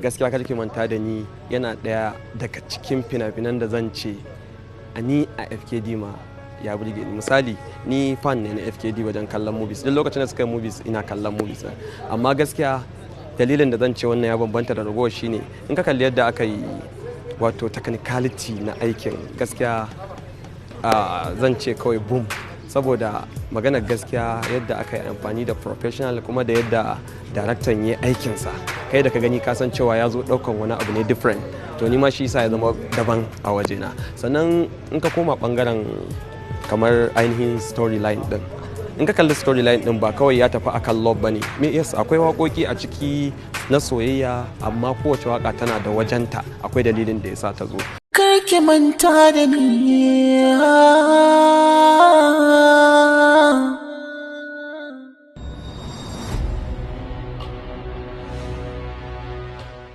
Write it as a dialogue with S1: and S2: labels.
S1: gaskiya kar ki manta da ni yana ɗaya daga cikin fina-finan da zan ce ni a FKD ma ya burge ni. Misali ni fan ne na FKD wajen kallon movies, duk lokacin da suka yi movies ina kallon movies, amma gaskiya dalilin da zan ce wannan ya bambanta da ragowar shine in ka kalli yadda aka yi wato technicality na aikin, gaskiya zan ce kawai boom, saboda maganar gaskiya yadda aka yi amfani da professional kuma da yadda daraktan ya aikinsa, kai da ka gani ka san cewa ya zo ɗaukan wani abu ne different, to ni ma shi yasa ya zama daban a wajena. Sannan in ka koma bangaren kamar ainihin storyline din, in ka kalli storyline din ba kawai ya tafi akan love bane, yes akwai waƙoƙi a ciki na soyayya, amma kowace waka tana da wajenta, akwai dalilin da yasa ta zo.
S2: Kar ki manta da ni.